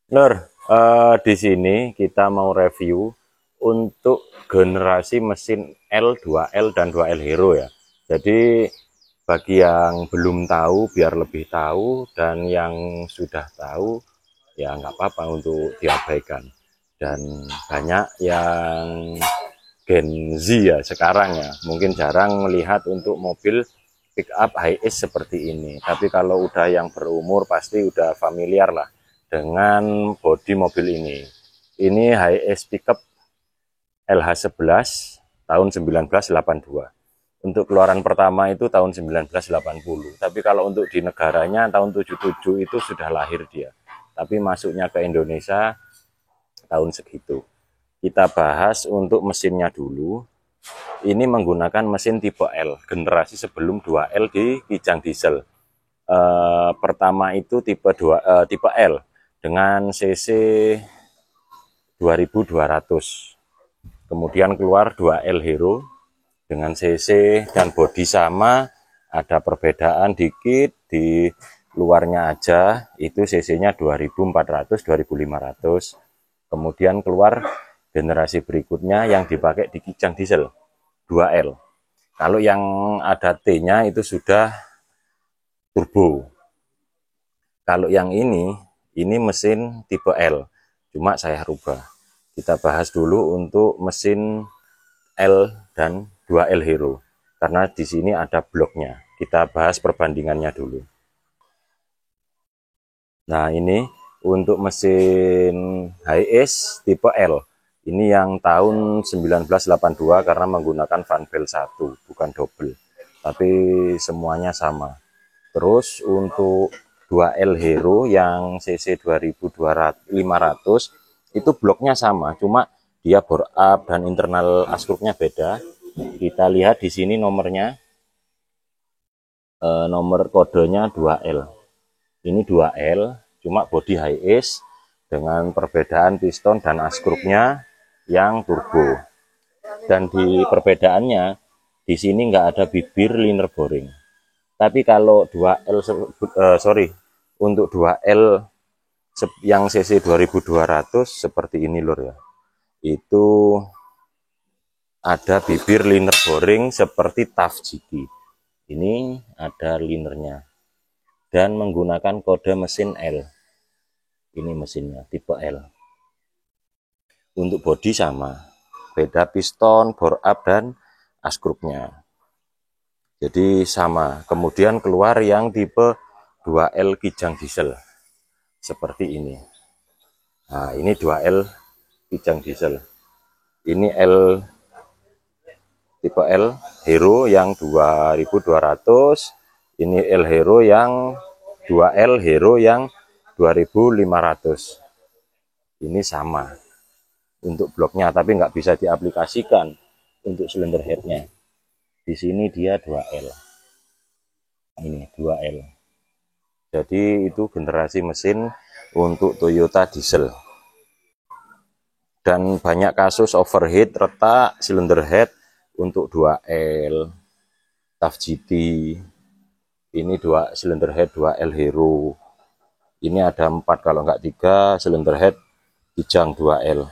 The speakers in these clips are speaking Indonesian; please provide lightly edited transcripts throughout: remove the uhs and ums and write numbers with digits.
Nur, di sini kita mau review untuk generasi mesin L2L dan 2L Hero ya. Jadi bagi yang belum tahu biar lebih tahu, dan yang sudah tahu ya nggak apa-apa untuk diabaikan. Dan banyak yang Gen Z ya sekarang ya, mungkin jarang melihat untuk mobil pick up high ace seperti ini. Tapi kalau udah yang berumur pasti udah familiar lah dengan bodi mobil ini. Ini high ace pickup LH11 tahun 1982. Untuk keluaran pertama itu tahun 1980. Tapi kalau untuk di negaranya tahun 77 itu sudah lahir dia. Tapi masuknya ke Indonesia tahun segitu. Kita bahas untuk mesinnya dulu. Ini menggunakan mesin tipe L, generasi sebelum 2L di Kijang diesel. Pertama itu tipe L dengan cc 2200. Kemudian keluar 2L Hero dengan cc dan bodi sama, ada perbedaan dikit di luarnya aja, itu cc-nya 2400 2500. Kemudian keluar generasi berikutnya yang dipakai di Kijang diesel 2L. Kalau yang ada T-nya itu sudah turbo. Kalau yang ini mesin tipe L, cuma saya rubah. Kita bahas dulu untuk mesin L dan 2L Hero, karena di sini ada bloknya. Kita bahas perbandingannya dulu. Nah, ini untuk mesin HS tipe L. Ini yang tahun 1982 karena menggunakan fan belt 1, bukan double. Tapi semuanya sama. Terus untuk 2L Hero yang cc 2500 itu bloknya sama, cuma dia bore up dan internal askrupnya beda. Kita lihat di sini nomornya, nomor kodenya 2L. Ini 2L, cuma body high ace dengan perbedaan piston dan askrupnya yang turbo. Dan di perbedaannya, di sini nggak ada bibir liner boring. Tapi kalau 2L, untuk 2L yang cc 2200 seperti ini lur ya, itu ada bibir liner boring seperti TAF GT. Ini ada linernya dan menggunakan kode mesin L. Ini mesinnya tipe L. Untuk bodi sama, beda piston, bore up dan askrupnya. Jadi sama. Kemudian keluar yang tipe 2L Kijang diesel seperti ini. Nah, ini 2L Kijang diesel. Ini L tipe L Hero yang 2200, ini L Hero yang 2L Hero yang 2500. Ini sama untuk bloknya, tapi nggak bisa diaplikasikan untuk silinder headnya. Di sini dia 2L, ini 2L. Jadi itu generasi mesin untuk Toyota diesel. Dan banyak kasus overheat, retak silinder head untuk 2L, TAF GT, ini 2 silinder head 2L Hero. Ini ada 4 kalau nggak 3 silinder head Kijang 2L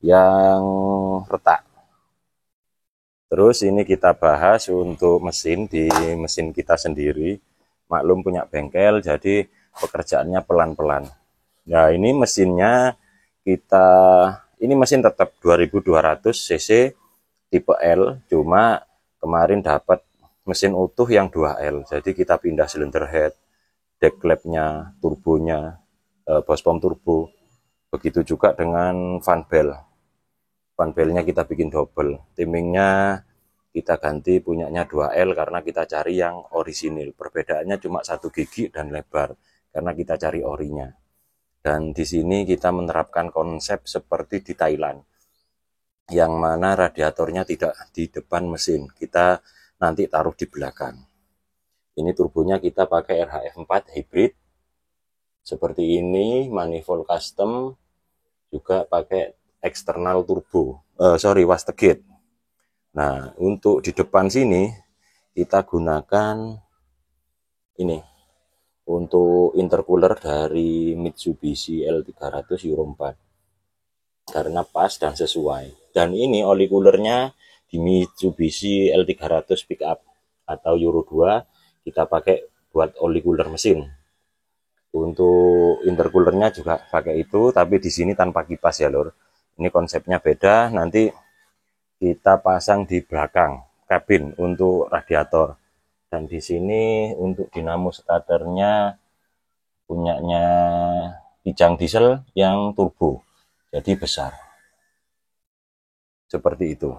yang retak. Terus ini kita bahas untuk mesin di mesin kita sendiri. Maklum punya bengkel, jadi pekerjaannya pelan-pelan. Nah, ini mesinnya kita, ini mesin tetap 2200 cc tipe L, cuma kemarin dapat mesin utuh yang 2L. Jadi kita pindah silinder head, deck clampnya, turbonya, bospom turbo. Begitu juga dengan fan belt. Fan beltnya kita bikin double. Timingnya kita ganti punyanya 2L karena kita cari yang orisinil. Perbedaannya cuma 1 gigi dan lebar karena kita cari orinya. Dan di sini kita menerapkan konsep seperti di Thailand, yang mana radiatornya tidak di depan mesin, kita nanti taruh di belakang. Ini turbonya kita pakai RHF4 hybrid seperti ini, manifold custom, juga pakai eksternal turbo, wastegate. Nah, untuk di depan sini kita gunakan ini untuk intercooler dari Mitsubishi L300 Euro 4 karena pas dan sesuai. Dan ini oli coolernya di Mitsubishi L300 pickup atau Euro 2 kita pakai buat oli cooler mesin. Untuk intercoolernya juga pakai itu, tapi di sini tanpa kipas ya lor. Ini konsepnya beda, nanti kita pasang di belakang kabin untuk radiator. Dan di sini untuk dinamo starternya punyanya Kijang Diesel yang turbo, jadi besar. Seperti itu.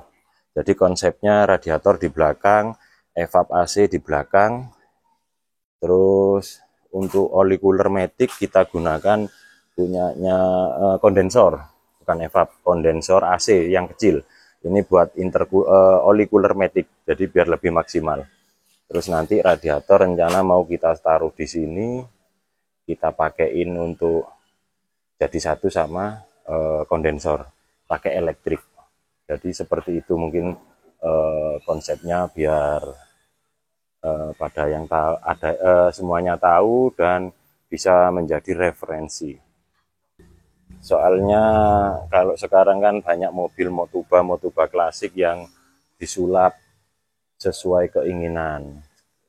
Jadi konsepnya radiator di belakang, evap AC di belakang. Terus untuk oli cooler Matic kita gunakan punyanya kondensor, bukan evap, kondensor AC yang kecil. Ini buat oli cooler Matic, jadi biar lebih maksimal. Terus nanti radiator rencana mau kita taruh di sini, kita pakaiin untuk jadi satu sama kondensor, pakai elektrik. Jadi seperti itu mungkin konsepnya biar pada yang tahu ada semuanya tahu dan bisa menjadi referensi. Soalnya kalau sekarang kan banyak mobil motuba klasik yang disulap sesuai keinginan.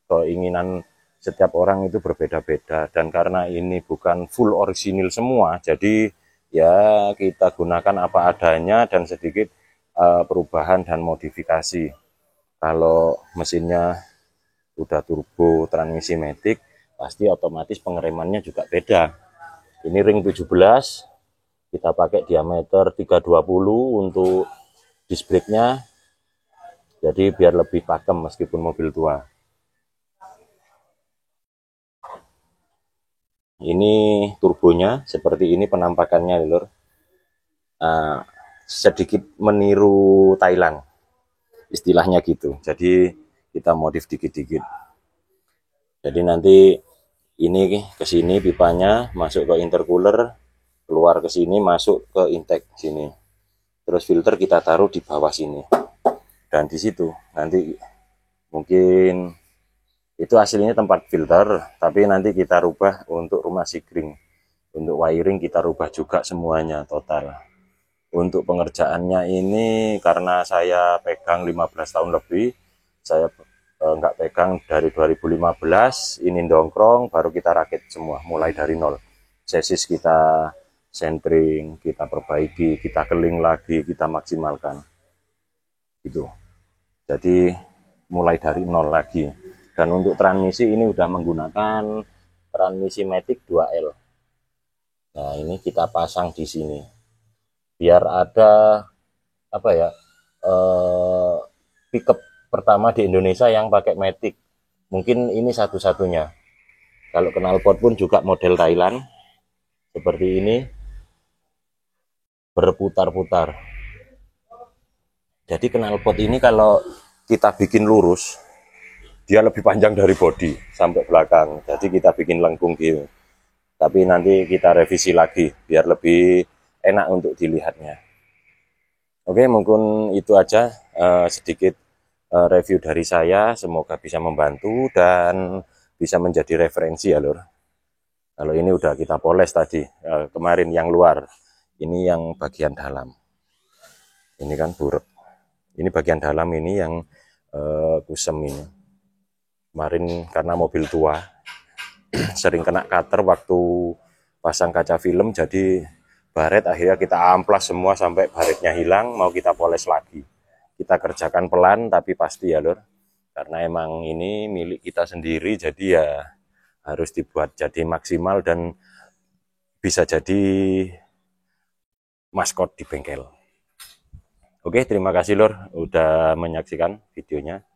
Keinginan setiap orang itu berbeda-beda dan karena ini bukan full orisinil semua, jadi ya kita gunakan apa adanya dan sedikit perubahan dan modifikasi. Kalau mesinnya udah turbo transmisi matic, pasti otomatis pengeremannya juga beda. Ini ring 17, kita pakai diameter 320 untuk disc brake-nya, jadi biar lebih pakem meskipun mobil tua. Ini turbonya seperti ini penampakannya lor. Sedikit meniru Thailand, istilahnya gitu. Jadi kita modif dikit-dikit. Jadi nanti ini ke sini pipanya masuk ke intercooler, keluar ke sini masuk ke intake sini. Terus filter kita taruh di bawah sini. Dan di situ nanti mungkin itu hasilnya tempat filter, tapi nanti kita rubah untuk rumah sigring. Untuk wiring kita rubah juga semuanya total. Untuk pengerjaannya ini karena saya pegang 15 tahun lebih, saya nggak pegang dari 2015, ini dongkrong, baru kita rakit semua, mulai dari nol. Chassis kita centering, kita perbaiki, kita keling lagi, kita maksimalkan. Gitu. Jadi mulai dari nol lagi. Dan untuk transmisi ini udah menggunakan transmisi Matic 2L. Nah, ini kita pasang di sini. Biar ada apa ya? Pickup pertama di Indonesia yang pakai Matic. Mungkin ini satu-satunya. Kalau knalpot pun juga model Thailand. Seperti ini. Berputar-putar. Jadi knalpot ini kalau kita bikin lurus, dia lebih panjang dari bodi sampai belakang. Jadi kita bikin lengkung gitu. Tapi nanti kita revisi lagi biar lebih enak untuk dilihatnya. Oke, mungkin itu aja sedikit review dari saya. Semoga bisa membantu dan bisa menjadi referensi ya lur. Kalau ini udah kita poles tadi kemarin yang luar. Ini yang bagian dalam. Ini kan buruk. Ini bagian dalam ini yang kusem ini. Kemarin karena mobil tua sering kena cutter waktu pasang kaca film, jadi baret akhirnya kita amplas semua sampai baretnya hilang, mau kita poles lagi. Kita kerjakan pelan tapi pasti ya lur, karena emang ini milik kita sendiri, jadi ya harus dibuat jadi maksimal dan bisa jadi maskot di bengkel. Oke, terima kasih lur udah menyaksikan videonya.